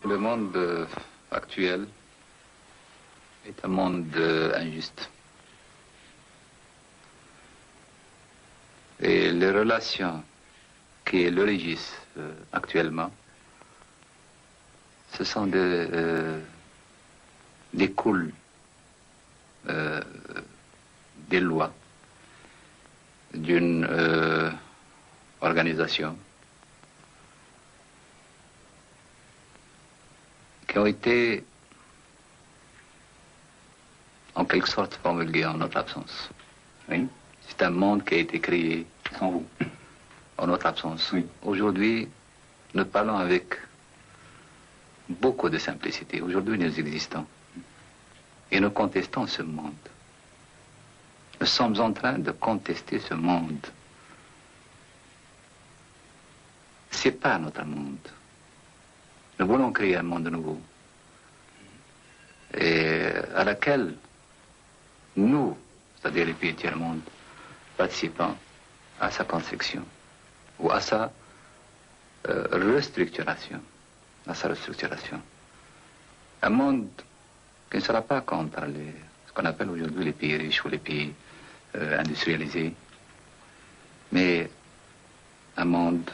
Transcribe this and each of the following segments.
Le monde actuel est un monde injuste. Et les relations qui le régissent actuellement, ce sont découlent des lois d'une organisation qui ont été en quelque sorte promulguées en notre absence. Oui. C'est un monde qui a été créé Sans vous. en notre absence. Oui. Aujourd'hui, nous parlons avec beaucoup de simplicité. Aujourd'hui, nous existons et nous contestons ce monde. Nous sommes en train de contester ce monde. C'est pas notre monde. Nous voulons créer un monde nouveau et à laquelle nous, c'est-à-dire les pays tiers-monde, participant à sa conception ou à sa restructuration, Un monde qui ne sera pas contre ce qu'on appelle aujourd'hui les pays riches ou les pays industrialisés, mais un monde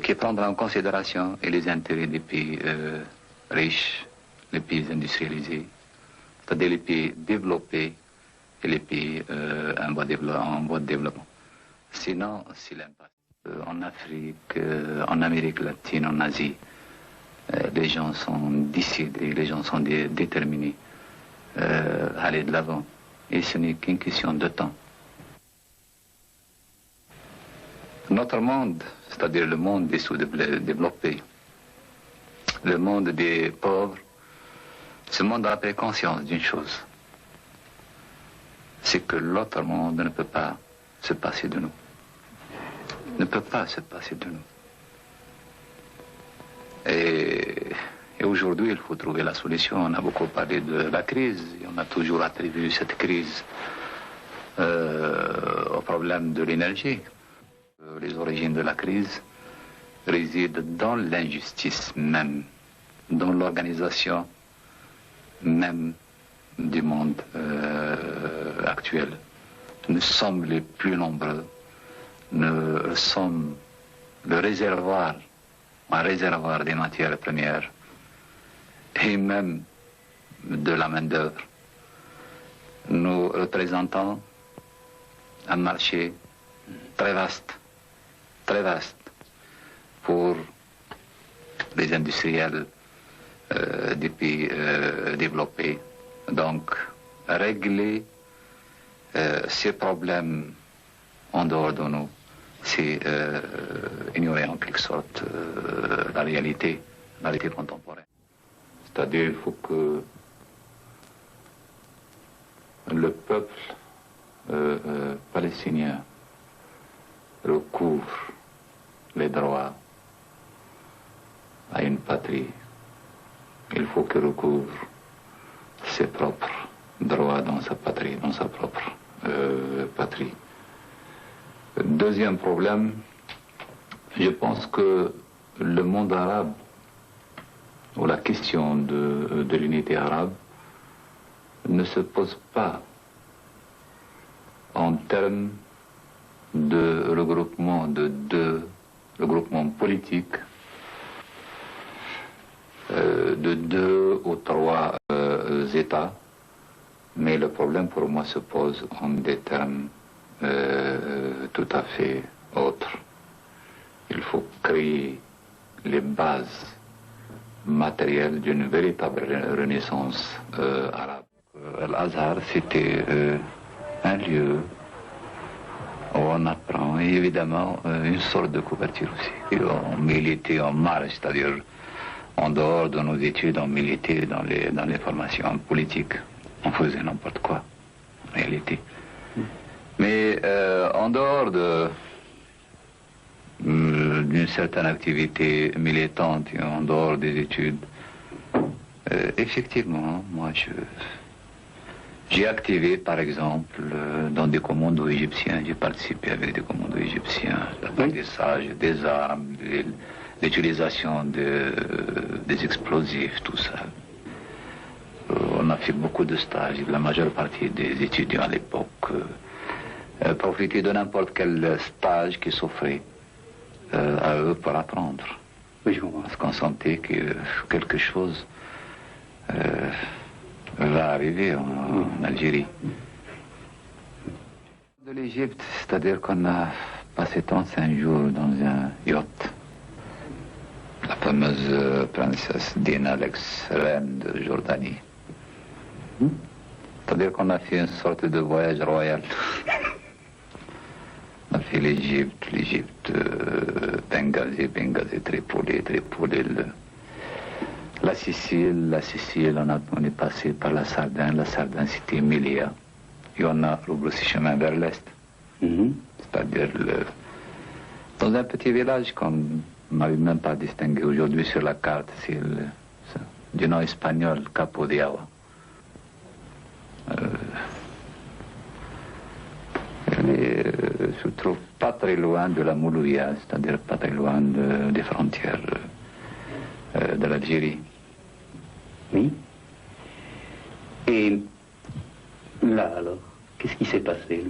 qui prendra en considération et les intérêts des pays riches, les pays industrialisés, c'est-à-dire les pays développés et les pays en voie de développement. Sinon, si l'impact en Afrique, en Amérique latine, en Asie, les gens sont décidés, les gens sont déterminés à aller de l'avant. Et ce n'est qu'une question de temps. Notre monde, c'est-à-dire le monde des sous-développés, le monde des pauvres, ce monde a pris conscience d'une chose, c'est que l'autre monde ne peut pas se passer de nous. Ne peut pas se passer de nous. Et aujourd'hui, il faut trouver la solution. On a beaucoup parlé de la crise, et on a toujours attribué cette crise au problème de l'énergie. Les origines de la crise résident dans l'injustice même, dans l'organisation même du monde actuel. Nous sommes les plus nombreux, nous sommes le réservoir, un réservoir des matières premières et même de la main-d'œuvre. Nous représentons un marché très vaste pour les industriels des pays développés. Donc, régler ces problèmes en dehors de nous, c'est ignorer en quelque sorte la réalité contemporaine. C'est-à-dire qu'il faut que le peuple palestinien recouvre les droits à une patrie. Il faut qu'il recouvre ses propres droits dans sa patrie, dans sa propre patrie. Deuxième problème, je pense que le monde arabe, ou la question de l'unité arabe, ne se pose pas en termes de regroupement de deux regroupements politiques, de 2 ou 3 États, mais le problème pour moi se pose en des termes tout à fait autres. Il faut créer les bases matérielles d'une véritable renaissance arabe. Al-Azhar, c'était un lieu où on apprend, et évidemment, une sorte de couverture aussi. Et on militait en marge, c'est-à-dire en dehors de nos études, on militait dans les formations politiques. On faisait n'importe quoi, en réalité. Mais en dehors d'une certaine activité militante et en dehors des études, effectivement, moi j'ai activé, par exemple, dans des commandos égyptiens, j'ai participé avec des commandos égyptiens, des sages, des armes, l'utilisation des explosifs, tout ça. On a fait beaucoup de stages. La majeure partie des étudiants à l'époque profitaient de n'importe quel stage qui s'offrait à eux pour apprendre. Oui, je comprends. Parce qu'on sentait que quelque chose va arriver en Algérie. De l'Égypte, c'est-à-dire qu'on a passé 35 jours dans un yacht. La fameuse princesse Dina, l'ex-reine de Jordanie. C'est-à-dire qu'on a fait une sorte de voyage royal. On a fait l'Égypte, Benghazi, Tripoli, la Sicile, on est passé par la Sardaigne c'était Emilia. Et on a rebroussé chemin vers l'Est. C'est-à-dire dans un petit village qu'on n'avait même pas distingué aujourd'hui sur la carte, c'est du nom espagnol, Capo de Agua. Je se trouve pas très loin de la Moulouia, c'est-à-dire pas très loin des frontières de l'Algérie. Oui. Et là, alors, qu'est-ce qui s'est passé?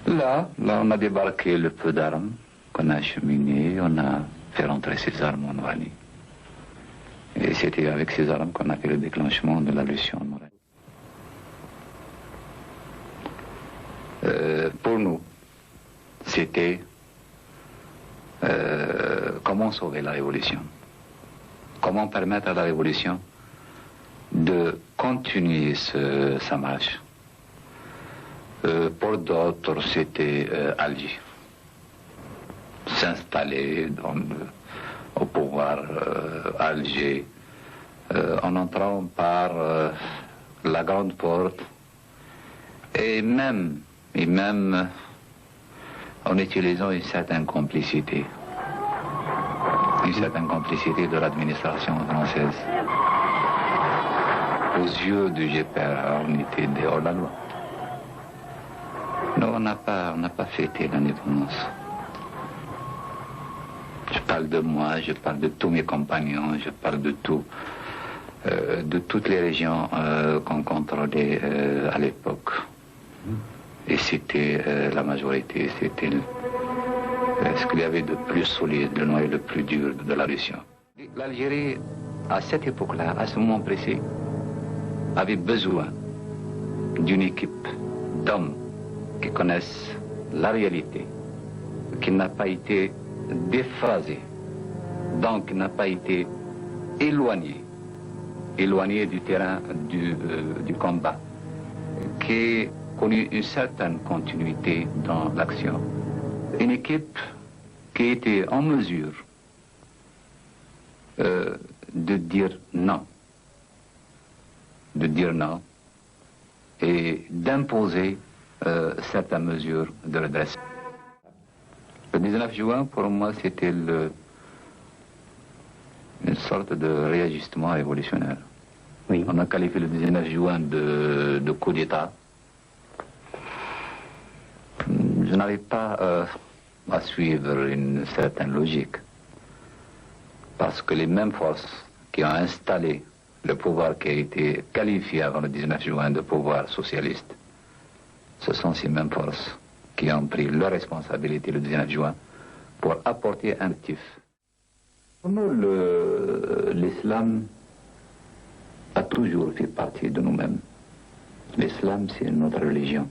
Là, on a débarqué le peu d'armes qu'on a acheminé, on a fait rentrer ces armes en Mali. Et c'était avec ces armes qu'on a fait le déclenchement de la Lucion. Pour nous, c'était comment sauver la révolution, comment permettre à la révolution de continuer sa marche. Pour d'autres, c'était Alger, s'installer au pouvoir Alger en entrant par la grande porte et même en utilisant une certaine complicité de l'administration française. Aux yeux du GPRA, on était dehors de la loi. Nous, on n'a pas fêté l'indépendance. Je parle de moi, je parle de tous mes compagnons, je parle de toutes les régions qu'on contrôlait à l'époque. Et c'était la majorité, c'était ce qu'il y avait de plus solide, le noyau le plus dur de la Russie. L'Algérie, à cette époque-là, à ce moment précis, avait besoin d'une équipe d'hommes qui connaissent la réalité, qui n'a pas été déphasée, donc qui n'a pas été éloignée du terrain du combat, qui a connu une certaine continuité dans l'action. Une équipe qui était en mesure de dire non et d'imposer certaines mesures de redressement. Le 19 juin, pour moi, c'était une sorte de réajustement révolutionnaire. Oui. On a qualifié le 19 juin de coup d'État. Je n'arrive pas à suivre une certaine logique. Parce que les mêmes forces qui ont installé le pouvoir qui a été qualifié avant le 19 juin de pouvoir socialiste, ce sont ces mêmes forces qui ont pris leur responsabilité le 19 juin pour apporter un actif. Pour nous, l'islam a toujours fait partie de nous-mêmes. L'islam, c'est notre religion.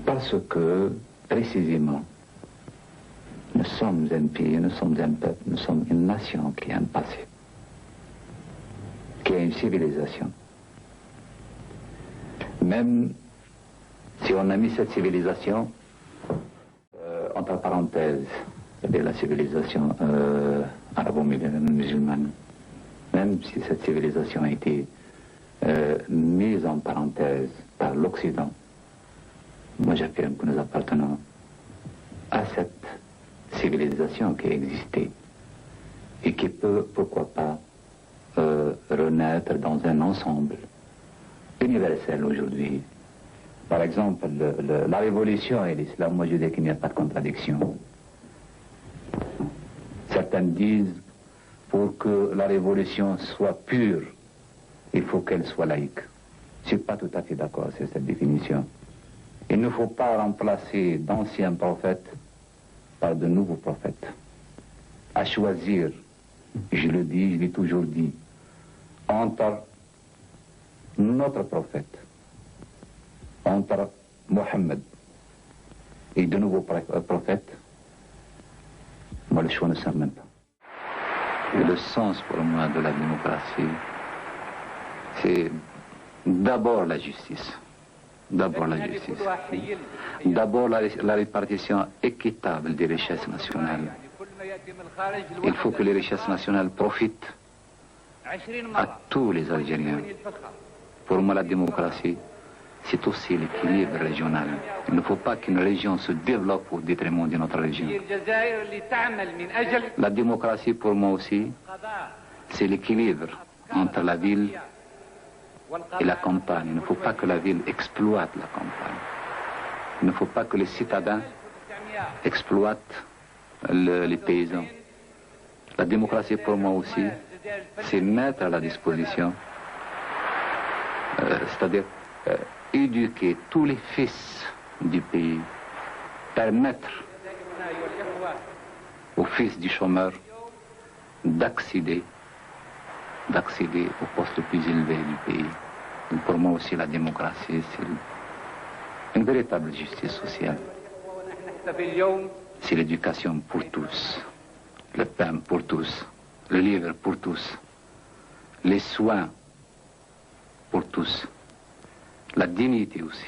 Parce que, précisément, nous sommes un pays, nous sommes un peuple, nous sommes une nation qui a un passé, qui a une civilisation. Même si on a mis cette civilisation entre parenthèses, c'est-à-dire la civilisation arabo-musulmane, même si cette civilisation a été mise en parenthèse par l'Occident, moi j'affirme que nous appartenons à cette civilisation qui a existé et qui peut, pourquoi pas, renaître dans un ensemble universel aujourd'hui Par exemple, la révolution et l'islam, moi je dis qu'il n'y a pas de contradiction. Certains disent, pour que la révolution soit pure, il faut qu'elle soit laïque. Je ne suis pas tout à fait d'accord sur cette définition. Il ne faut pas remplacer d'anciens prophètes par de nouveaux prophètes. À choisir, je le dis, je l'ai toujours dit, entre notre prophète, entre Mohammed et de nouveaux prophètes, moi le choix ne sert même pas. Et le sens pour moi de la démocratie, c'est d'abord la justice. D'abord la justice. D'abord la répartition équitable des richesses nationales. Il faut que les richesses nationales profitent à tous les Algériens. Pour moi, la démocratie, c'est aussi l'équilibre régional. Il ne faut pas qu'une région se développe au détriment d'une autre région. La démocratie, pour moi aussi, c'est l'équilibre entre la ville et la campagne. Il ne faut pas que la ville exploite la campagne. Il ne faut pas que les citadins exploitent les paysans. La démocratie, pour moi aussi, c'est mettre à la disposition, c'est-à-dire éduquer tous les fils du pays, permettre aux fils du chômeur d'accéder au poste le plus élevé du pays. Et pour moi aussi, la démocratie, c'est une véritable justice sociale. C'est l'éducation pour tous, le pain pour tous, le livre pour tous, les soins pour tous, la dignité aussi.